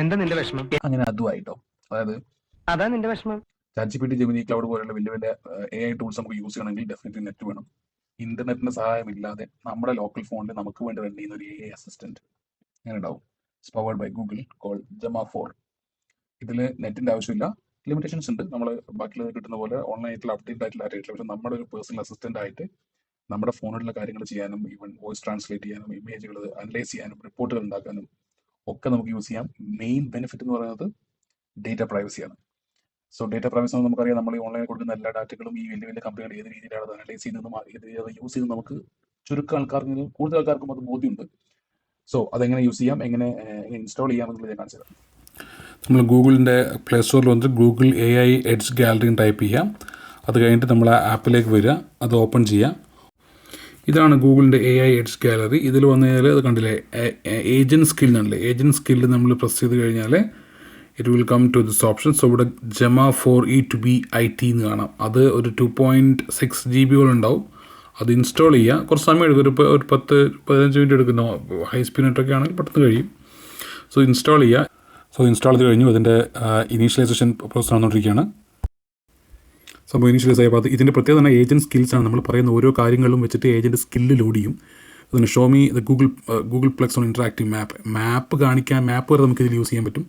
എന്താ നിന്റെ വിഷമം? അങ്ങനെ അതുമായിട്ടോ. അതായത് അതാ നിന്റെ വിഷമം. ChatGPT, ജെമിനി ക്ലൗഡ് പോലുള്ള വലിയ വലിയ AI ടൂൾസ് നമുക്ക് യൂസ് ചെയ്യണമെങ്കിൽ ഡെഫിനറ്റ്ലി നെറ്റ് വേണം. ഇന്റർനെറ്റിന്റെ സഹായമില്ലാതെ നമ്മുടെ ലോക്കൽ ഫോണിൽ നമുക്ക് വേണ്ടി റൺ ചെയ്യുന്ന ഒരു AI അസിസ്റ്റന്റ് അങ്ങനെ ഉണ്ടാവും. It's powered by Google, called Gemma 4. ഇതിൽ നെറ്റിന്റെ ആവശ്യമില്ല. ലിമിറ്റേഷൻസ് ഉണ്ട്. നമ്മൾ ബാക്കിയുള്ളത് കിട്ടുന്ന പോലെ ഓൺലൈൻ ആയിട്ടുള്ള അപ്ഡേറ്റ് ആയിട്ടുള്ള ആയിട്ടില്ല. പക്ഷെ നമ്മുടെ ഒരു പേഴ്സണൽ അസിസ്റ്റന്റ് ആയിട്ട് നമ്മുടെ ഫോണിലുള്ള കാര്യങ്ങൾ ചെയ്യാനും ഈവൻ വോയിസ് ട്രാൻസ്ലേറ്റ് ചെയ്യാനും ഇമേജുകൾ അനലൈസ് ചെയ്യാനും റിപ്പോർട്ടുകൾ ഉണ്ടാക്കാനും ഒക്കെ നമുക്ക് യൂസ് ചെയ്യാം. മെയിൻ ബെനിഫിറ്റ് എന്ന് പറയുന്നത് ഡേറ്റ പ്രൈവസിയാണ്. സോ ഡേറ്റ പ്രൈവസി നമുക്കറിയാം. നമ്മൾ ഈ ഓൺലൈനിൽ കൊടുക്കുന്ന എല്ലാ ഡാറ്റകളും ഈ വലിയ വലിയ കമ്പനികൾ ഏത് രീതിയിലാണ് അത് അനലൈസ് ചെയ്യുന്നതും ഏത് രീതിയിൽ അത് യൂസ് ചെയ്യുന്നത് നമുക്ക് ചുരുക്കം ആൾക്കാർക്ക് കൂടുതൽ ആൾക്കാർക്കും അത് ബോധ്യമുണ്ട്. സോ അതെങ്ങനെ യൂസ് ചെയ്യാം, എങ്ങനെ ഇൻസ്റ്റാൾ ചെയ്യാം എന്നുള്ളത് ഞാൻ കാണിച്ചു തരാം. നമ്മൾ ഗൂഗിളിൻ്റെ പ്ലേ സ്റ്റോറിൽ വന്നിട്ട് Google AI edge gallery type ചെയ്യാം. അത് കഴിഞ്ഞിട്ട് നമ്മൾ ആ ആപ്പിലേക്ക് വരിക, അത് ഓപ്പൺ ചെയ്യാം. ഇതാണ് ഗൂഗിളിൻ്റെ AI എഡ്ജ് ഗാലറി. ഇതിൽ വന്നു കഴിഞ്ഞാൽ അത് കണ്ടില്ലേ, ഏജൻറ്റ് സ്കിൽ എന്നുണ്ടല്ലേ, ഏജൻറ്റ് സ്കില്ല് നമ്മൾ പ്രസ് ചെയ്ത് കഴിഞ്ഞാൽ it will come to this option. So ഇവിടെ ജെമ 4 E2B-IT എന്ന് കാണാം. അത് ഒരു 2.6 GB ഉണ്ടാവും. അത് ഇൻസ്റ്റാൾ ചെയ്യുക. കുറച്ച് സമയം എടുക്കും, ഒരു 10-15 മിനിറ്റ് എടുക്കുന്നു. ഹൈ സ്പീഡ് നെറ്റൊക്കെ ആണെങ്കിൽ പെട്ടെന്ന് കഴിയും. സോ ഇൻസ്റ്റാൾ ചെയ്യുക. സോ ഇൻസ്റ്റാൾ ചെയ്ത് കഴിഞ്ഞു. അതിൻ്റെ ഇനീഷ്യലൈസേഷൻ പ്രോസസ് നടന്നുകൊണ്ടിരിക്കുകയാണ്. സംഭവം ഇനീഷ്യലൈസ് ആയപ്പോൾ ഇതിൻ്റെ പ്രത്യേകത തന്നെ ഏജൻറ്റ് സ്കിൽസാണ്. നമ്മൾ പറയുന്ന ഓരോ കാര്യങ്ങളും വെച്ചിട്ട് ഏജൻറ്റ് സ്കില്ല് ലോഡ് ചെയ്യും. അതിന് show me the Googleplex on interactive map കാണിക്കാൻ, മാപ്പ് വരെ നമുക്ക് ഇതിൽ യൂസ് ചെയ്യാൻ പറ്റും.